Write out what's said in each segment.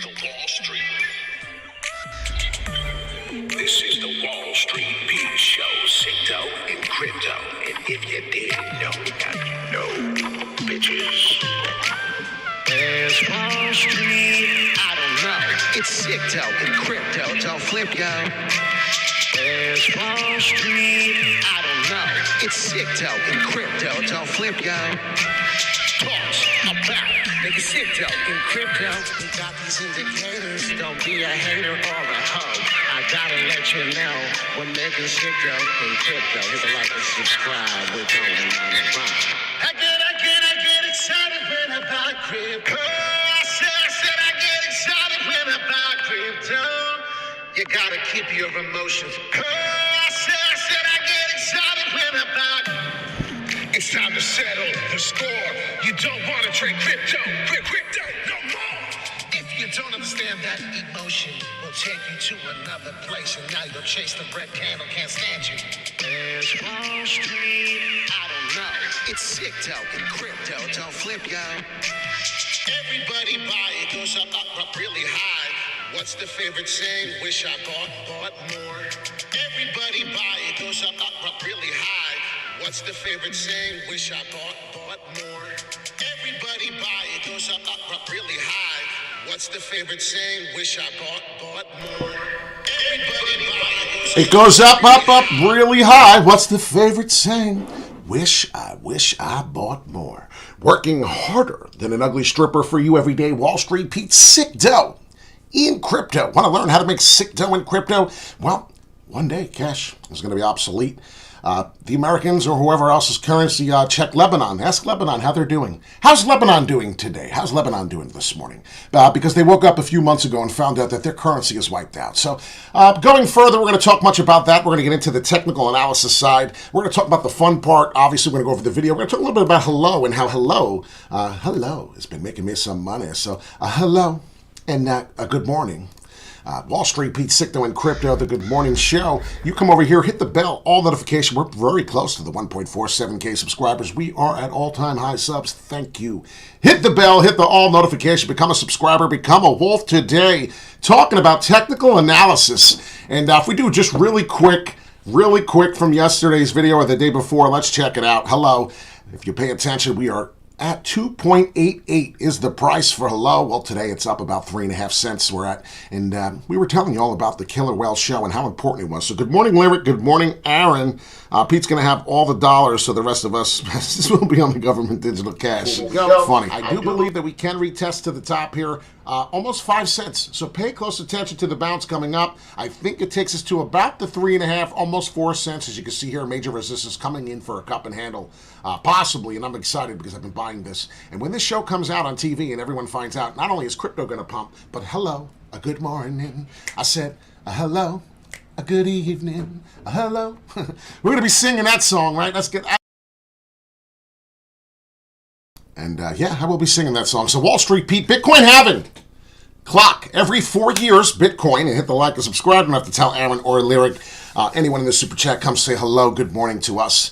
The Wall Street. This is the Wall Street Beat Show, Crypto and Crypto. And if you didn't know, now you know, bitches. There's Wall Street. I don't know. It's Crypto and Crypto. Don't flip, yo. There's Wall Street. I don't know. It's Crypto and Crypto. Don't flip, yo. Talks about niggas Crypto and Crypto. We got these indicators. Don't be a hater or a hoe. I gotta let you know we're making Crypto and Crypto. Hit the like and subscribe. We're going on the run. I get excited when I buy crypto. I said I get excited when I buy crypto. You gotta keep your emotions. I said I get excited when I buy. It's time to settle the score. You don't wanna trade crypto no more. If you don't understand that emotion, will take you to another place, and now you'll chase the red candle. Can't stand you. There's Wall Street. I don't know. It's Crypto and Crypto. Don't flip, yo. Everybody buy it, goes up really high. What's the favorite saying? Wish I bought more. Everybody buy it, goes up really high. What's the favorite saying? Wish I bought more. Everybody buy it, goes up really high. What's the favorite saying? Wish I bought more. Everybody buy it. It goes up really high. What's the favorite saying? Wish I bought more. Working harder than an ugly stripper for you every day. Wall Street Pete, sick dough in crypto. Want to learn how to make sick dough in crypto? Well, one day cash is going to be obsolete. The Americans or whoever else's currency, check Lebanon. Ask Lebanon how they're doing. How's Lebanon doing today? How's Lebanon doing this morning? Because they woke up a few months ago and found out that their currency is wiped out. So going further, we're going to talk much about that. We're going to get into the technical analysis side. We're going to talk about the fun part. Obviously, we're going to go over the video. We're going to talk a little bit about hello and how hello has been making me some money. So hello and a good morning. Wall Street Pete, Crypto and Crypto, the Good Morning Show. You come over here, hit the bell, all notification. We're very close to the 1.47K subscribers. We are at all-time high subs. Thank you. Hit the bell, hit the all notification, become a subscriber, become a wolf today. Talking about technical analysis. And if we do just really quick from yesterday's video or the day before, let's check it out. Hello. If you pay attention, we are at 2.88 is the price for hello. Well, today it's up about 3.5 cents we're at. And we were telling you all about the Killer Whale show and how important it was. So good morning, Lyric. Good morning, Aaron. Pete's going to have all the dollars, so the rest of us will be on the government digital cash. Funny. I do believe that we can retest to the top here. Almost 5 cents. So pay close attention to the bounce coming up. I think it takes us to about the 3.5, almost 4 cents. As you can see here, major resistance coming in for a cup and handle, possibly. And I'm excited because I've been buying this. And when this show comes out on TV and everyone finds out, not only is crypto going to pump, but hello, a good morning. I said, hello, a good evening, hello. We're going to be singing that song, right? Let's get. And yeah, I will be singing that song. So Wall Street Pete, Bitcoin halving. Clock every 4 years, Bitcoin, and hit the like and subscribe. You don't have to tell Aaron or Lyric. Anyone in the super chat, come say hello, good morning to us.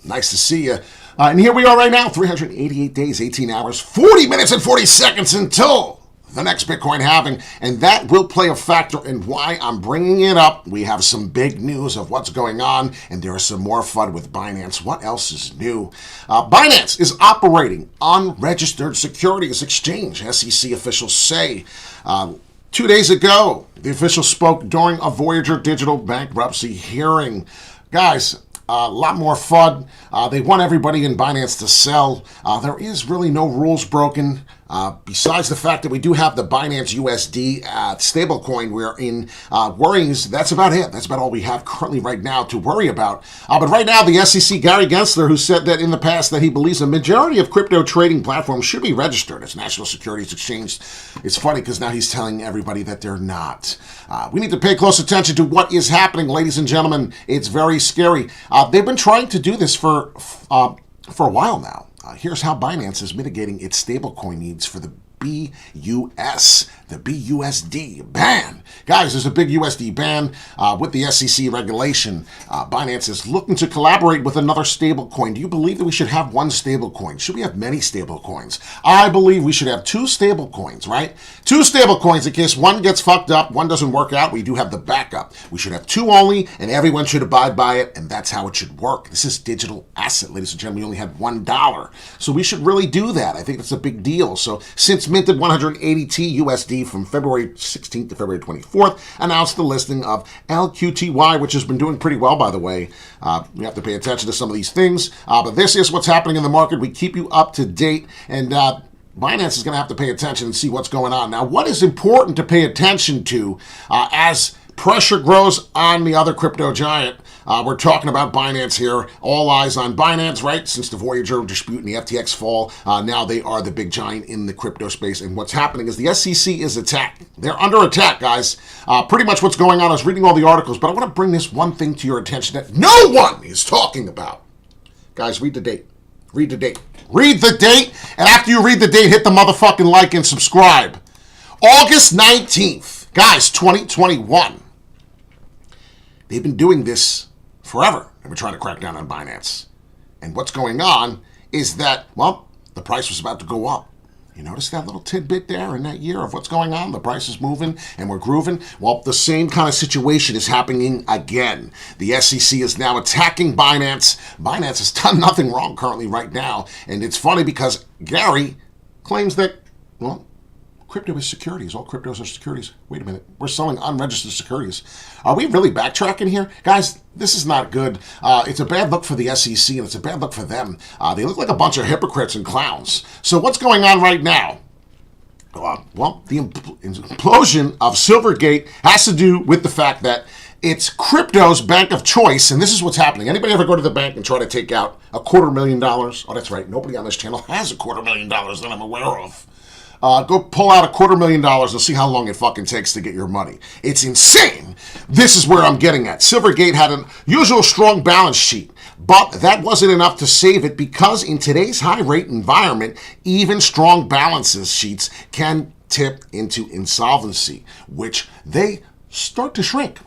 Nice to see you. And here we are right now, 388 days, 18 hours, 40 minutes and 40 seconds until the next Bitcoin halving, and that will play a factor in why I'm bringing it up. We have some big news of what's going on, and there is some more fun with Binance. What else is new? Binance is operating unregistered securities exchange, SEC officials say. 2 days ago, the officials spoke during a Voyager Digital bankruptcy hearing. Guys, a lot more FUD. They want everybody in Binance to sell. There is really no rules broken. Besides the fact that we do have the Binance USD stablecoin we're in worries, that's about it. That's about all we have currently right now to worry about. But right now, the SEC, Gary Gensler, who said that in the past that he believes a majority of crypto trading platforms should be registered as National Securities Exchange. It's funny because now he's telling everybody that they're not. We need to pay close attention to what is happening, ladies and gentlemen. It's very scary. They've been trying to do this for a while now. Here's how Binance is mitigating its stablecoin needs for the BUS, the BUSD ban. Guys, there's a big USD ban with the SEC regulation. Binance is looking to collaborate with another stablecoin. Do you believe that we should have one stablecoin? Should we have many stablecoins? I believe we should have two stablecoins, right? Two stablecoins in case one gets fucked up, one doesn't work out. We do have the backup. We should have two only, and everyone should abide by it, and that's how it should work. This is digital asset, ladies and gentlemen. We only had $1. So we should really do that. I think that's a big deal. So since minted 180T USD from February 16th to February 24th, announced the listing of LQTY, which has been doing pretty well, by the way. We have to pay attention to some of these things. But this is what's happening in the market. We keep you up to date. And Binance is going to have to pay attention and see what's going on. Now, what is important to pay attention to as pressure grows on the other crypto giant? We're talking about Binance here. All eyes on Binance, right? Since the Voyager dispute and the FTX fall, now they are the big giant in the crypto space. And what's happening is the SEC is attacked. They're under attack, guys. Pretty much what's going on. I was reading all the articles, but I want to bring this one thing to your attention that no one is talking about. Guys, read the date. Read the date. Read the date, and after you read the date, hit the motherfucking like and subscribe. August 19th. Guys, 2021. They've been doing this forever. They've been trying to crack down on Binance. And what's going on is that, well, the price was about to go up. You notice that little tidbit there in that year of what's going on? The price is moving and we're grooving. Well, the same kind of situation is happening again. The SEC is now attacking Binance. Binance has done nothing wrong currently right now. And it's funny because Gary claims that, well, crypto is securities. All cryptos are securities. Wait a minute. We're selling unregistered securities. Are we really backtracking here? Guys, this is not good. It's a bad look for the SEC, and it's a bad look for them. They look like a bunch of hypocrites and clowns. So what's going on right now? Well, the implosion of Silvergate has to do with the fact that it's crypto's bank of choice, and this is what's happening. Anybody ever go to the bank and try to take out $250,000? Oh, that's right. Nobody on this channel has $250,000 that I'm aware of. Go pull out $250,000 and see how long it fucking takes to get your money. It's insane. This is where I'm getting at. Silvergate had an usual strong balance sheet, but that wasn't enough to save it because in today's high-rate environment, even strong balances sheets can tip into insolvency, which they start to shrink.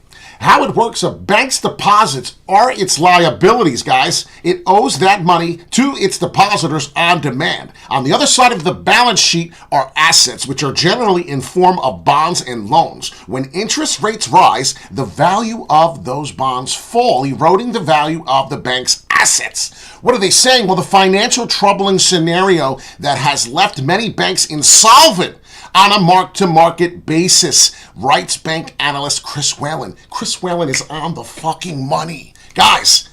How it works, a bank's deposits are its liabilities, guys. It owes that money to its depositors on demand. On the other side of the balance sheet are assets, which are generally in form of bonds and loans. When interest rates rise, the value of those bonds fall, eroding the value of the bank's assets. What are they saying? Well, the financial troubling scenario that has left many banks insolvent on a mark-to-market basis, writes bank analyst Chris Whalen. Chris Whalen is on the fucking money. Guys,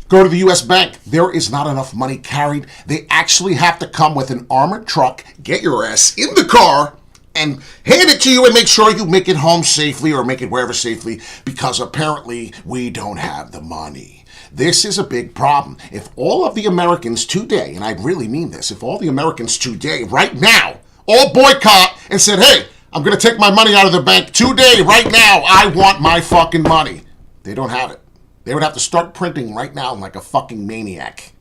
go to the U.S. Bank. There is not enough money carried. They actually have to come with an armored truck, get your ass in the car, and hand it to you and make sure you make it home safely or make it wherever safely because apparently we don't have the money. This is a big problem. If all of the Americans today, and I really mean this, if all the Americans today, right now, all boycott and said, hey, I'm going to take my money out of the bank today, right now. I want my fucking money. They don't have it. They would have to start printing right now like a fucking maniac.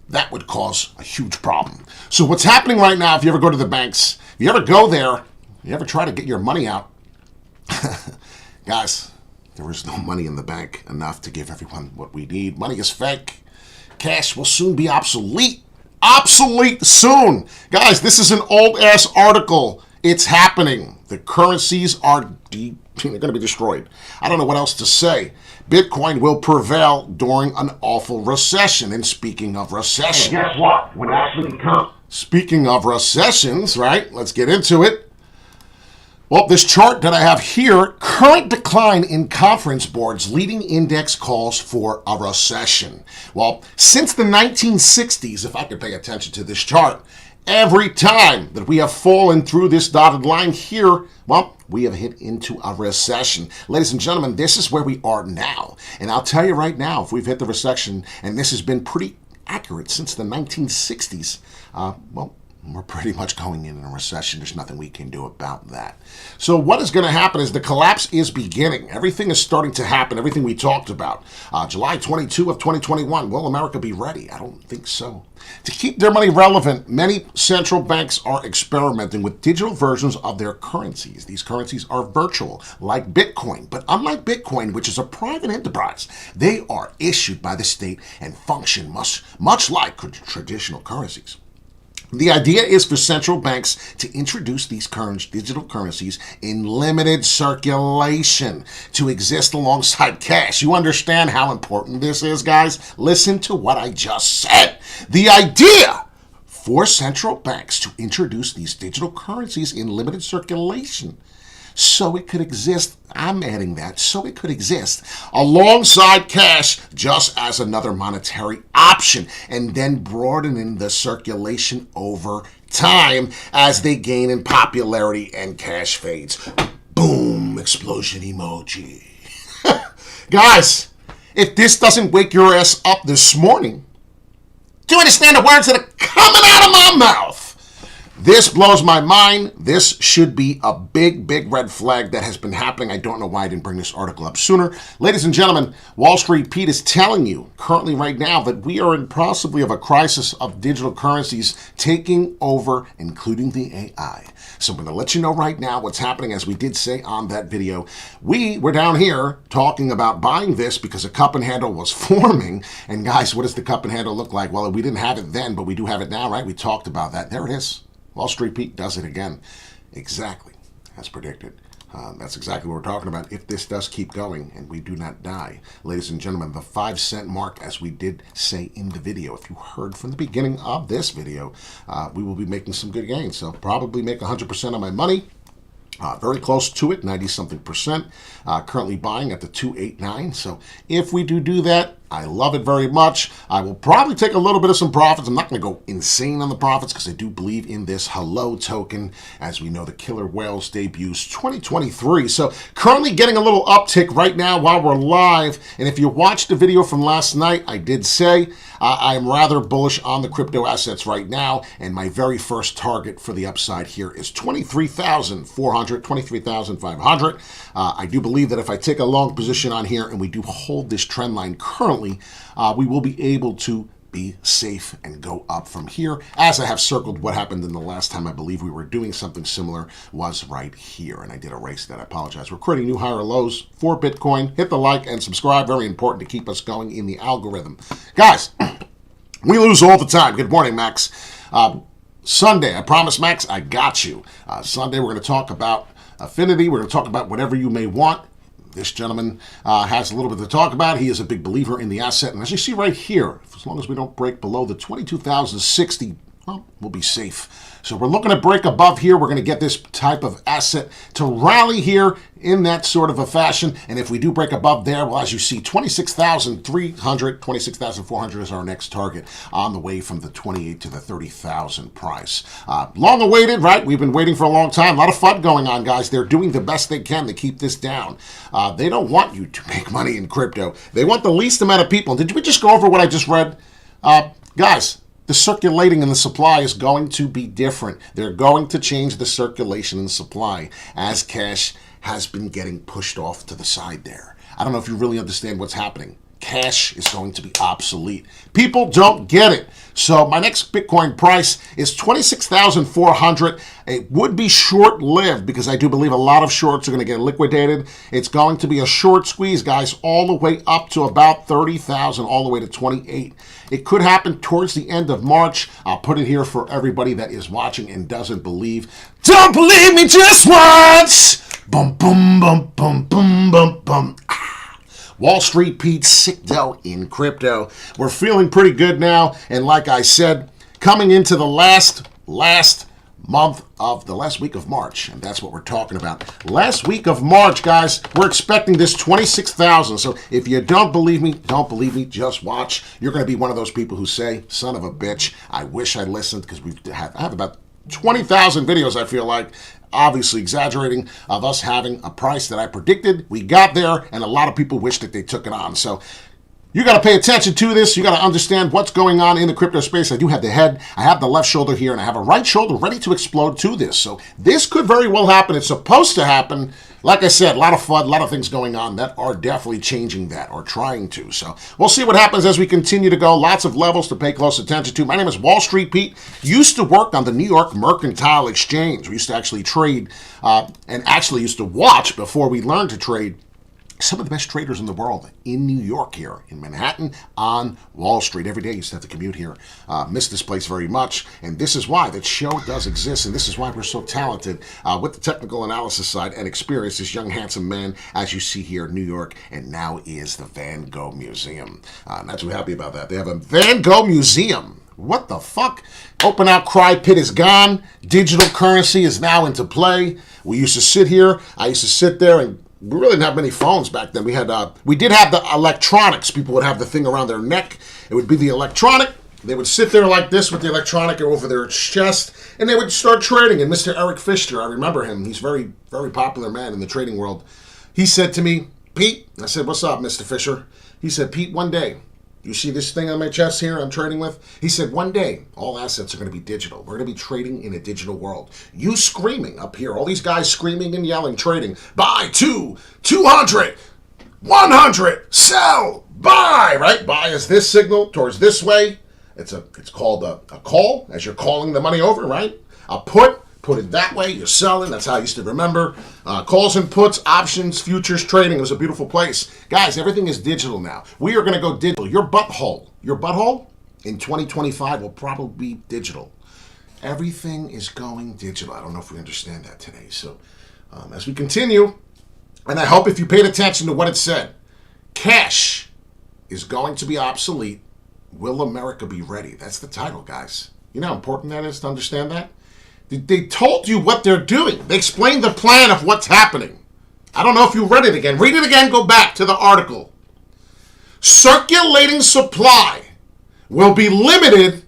That would cause a huge problem. So what's happening right now, if you ever go to the banks, if you ever go there, you ever try to get your money out, guys, there is no money in the bank enough to give everyone what we need. Money is fake. Cash will soon be obsolete. Obsolete soon. Guys, this is an old-ass article. It's happening. The currencies are they're going to be destroyed. I don't know what else to say. Bitcoin will prevail during an awful recession. And speaking of recession, Guess what? When it actually comes. Speaking of recessions, right? Let's get into it. Well, this chart that I have here, current decline in conference boards, leading index calls for a recession. Well, since the 1960s, if I could pay attention to this chart, every time that we have fallen through this dotted line here, well, we have hit into a recession. Ladies and gentlemen, this is where we are now. And I'll tell you right now, if we've hit the recession, and this has been pretty accurate since the 1960s, well, We're pretty much going in a recession. There's nothing we can do about that. So what is going to happen is the collapse is beginning. Everything is starting to happen. Everything we talked about. July 22 of 2021. Will America be ready? I don't think so. To keep their money relevant, many central banks are experimenting with digital versions of their currencies. These currencies are virtual, like Bitcoin. But unlike Bitcoin, which is a private enterprise, they are issued by the state and function much like traditional currencies. The idea is for central banks to introduce these current digital currencies in limited circulation to exist alongside cash. You understand how important this is, guys? Listen to what I just said. The idea for central banks to introduce these digital currencies in limited circulation so it could exist, I'm adding that, so it could exist alongside cash just as another monetary option, and then broadening the circulation over time as they gain in popularity and cash fades. Boom, explosion emoji. Guys, if this doesn't wake your ass up this morning, do you understand the words that are coming out of my mouth? This blows my mind. This should be a big, big red flag that has been happening. I don't know why I didn't bring this article up sooner. Ladies and gentlemen, Wall Street Pete is telling you currently right now that we are in possibly of a crisis of digital currencies taking over, including the AI. So I'm going to let you know right now what's happening. As we did say on that video, we were down here talking about buying this because a cup and handle was forming. And guys, what does the cup and handle look like? Well, we didn't have it then, but we do have it now, right? We talked about that. There it is. Wall Street Pete does it again. Exactly as predicted. That's exactly what we're talking about. If this does keep going and we do not die, ladies and gentlemen, the 5-cent mark, as we did say in the video, if you heard from the beginning of this video, we will be making some good gains. So probably make 100% of my money. Very close to it, 90-something percent. Currently buying at the 289. So if we do that, I love it very much. I will probably take a little bit of some profits. I'm not going to go insane on the profits because I do believe in this Hello token. As we know, the Killer Whales debuts 2023. So currently getting a little uptick right now while we're live. And if you watched the video from last night, I did say I'm rather bullish on the crypto assets right now. And my very first target for the upside here is 23,400, 23,500. I do believe that if I take a long position on here and we do hold this trend line currently, we will be able to be safe and go up from here. As I have circled what happened in the last time I believe we were doing something similar was right here. And I did erase that. I apologize. We're creating new higher lows for Bitcoin. Hit the like and subscribe. Very important to keep us going in the algorithm. Guys, we lose all the time. Good morning, Max. Sunday, I promise, Max, I got you. Sunday, we're going to talk about affinity. We're going to talk about whatever you may want. This gentleman has a little bit to talk about. He is a big believer in the asset. And as you see right here, as long as we don't break below the 22,060, well, we'll be safe. So we're looking to break above here. We're going to get this type of asset to rally here in that sort of a fashion. And if we do break above there, well, as you see, 26,300, 26,400 is our next target on the way from the 28 to the 30,000 price. Long awaited, right? We've been waiting for a long time. A lot of FUD going on, guys. They're doing the best they can to keep this down. They don't want you to make money in crypto. They want the least amount of people. Did we just go over what I just read? Guys, the circulating and the supply is going to be different. They're going to change the circulation and supply as cash has been getting pushed off to the side there. I don't know if you really understand what's happening. Cash is going to be obsolete. People don't get it. So my next Bitcoin price is 26,400. It would be short-lived because I do believe a lot of shorts are going to get liquidated. It's going to be a short squeeze, guys, all the way up to about 30,000, all the way to 28. It could happen towards the end of March. I'll put it here for everybody that is watching and doesn't believe. Don't believe me, just watch. Bum, bum, bum, bum, bum, bum, bum. Wall Street Pete, sick dough in crypto. We're feeling pretty good now. And like I said, coming into the last week of March. And that's what we're talking about. Last week of March, guys, we're expecting this 26,000. So if you don't believe me, just watch. You're going to be one of those people who say, son of a bitch, I wish I listened, because I have about 20,000 videos, I feel like, obviously exaggerating, of us having a price that I predicted. We got there, and a lot of people wish that they took it on. So You got to pay attention to this. You got to understand what's going on in the crypto space. I do have the head, I have the left shoulder here, and I have a right shoulder ready to explode to this. So this could very well happen. It's supposed to happen. Like I said, a lot of fun, a lot of things going on that are definitely changing that or trying to. So we'll see what happens as we continue to go. Lots of levels to pay close attention to. My name is Wall Street Pete. Used to work on the New York Mercantile Exchange. We used to actually trade and actually used to watch before we learned to trade some of the best traders in the world in New York here, in Manhattan, on Wall Street. Every day I used to have to commute here. Miss this place very much. And this is why that show does exist. And this is why we're so talented with the technical analysis side and experience. This young, handsome man, as you see here in New York, and now is the Van Gogh Museum. Not too happy about that. They have a Van Gogh Museum. What the fuck? Open outcry pit is gone. Digital currency is now into play. We used to sit here. I used to sit there and we really didn't have many phones back then. We did have the electronics. People would have the thing around their neck. It would be the electronic. They would sit there like this with the electronic over their chest, and they would start trading. And Mr. Eric Fisher, I remember him. He's a very, very popular man in the trading world. He said to me, Pete, I said, what's up, Mr. Fisher? He said, Pete, one day, you see this thing on my chest here I'm trading with? He said, one day, all assets are going to be digital. We're going to be trading in a digital world. You screaming up here, all these guys screaming and yelling, trading, buy 200, 100, sell, buy, right? Buy is this signal towards this way. It's called a call, as you're calling the money over, right? A put it that way, you're selling. That's how I used to remember. Calls and puts, options, futures, trading. It was a beautiful place. Guys, everything is digital now. We are going to go digital. Your butthole in 2025 will probably be digital. Everything is going digital. I don't know if we understand that today. So as we continue, and I hope if you paid attention to what it said, cash is going to be obsolete. Will America be ready? That's the title, guys. You know how important that is to understand that? They told you what they're doing. They explained the plan of what's happening. I don't know if you read it again. Read it again. Go back to the article. Circulating supply will be limited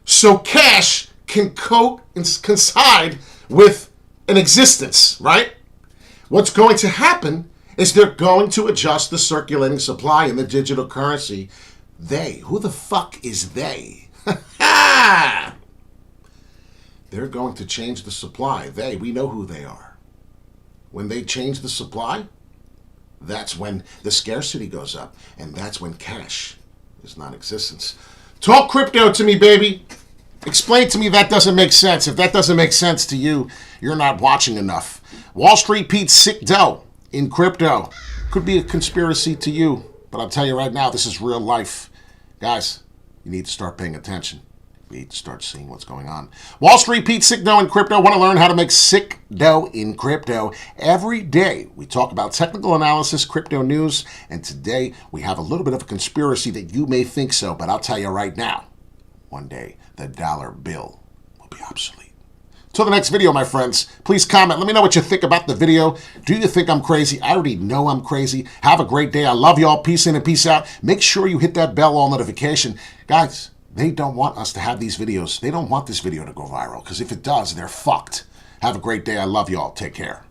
so cash can coincide with an existence, right? What's going to happen is they're going to adjust the circulating supply in the digital currency. They. Who the fuck is they? They're going to change the supply. We know who they are. When they change the supply, that's when the scarcity goes up. And that's when cash is non-existence. Talk crypto to me, baby. Explain to me that doesn't make sense. If that doesn't make sense to you, you're not watching enough. Wall Street Pete's sick dough in crypto. Could be a conspiracy to you. But I'll tell you right now, this is real life. Guys, you need to start paying attention. We need to start seeing what's going on. Wall Street Pete, sick dough in crypto. Want to learn how to make sick dough in crypto? Every day we talk about technical analysis, crypto news, and today we have a little bit of a conspiracy that you may think so, but I'll tell you right now, one day the dollar bill will be obsolete. Till the next video, my friends, please comment. Let me know what you think about the video. Do you think I'm crazy? I already know I'm crazy. Have a great day. I love y'all. Peace in and peace out. Make sure you hit that bell all notification. Guys, they don't want us to have these videos. They don't want this video to go viral because if it does, they're fucked. Have a great day. I love y'all. Take care.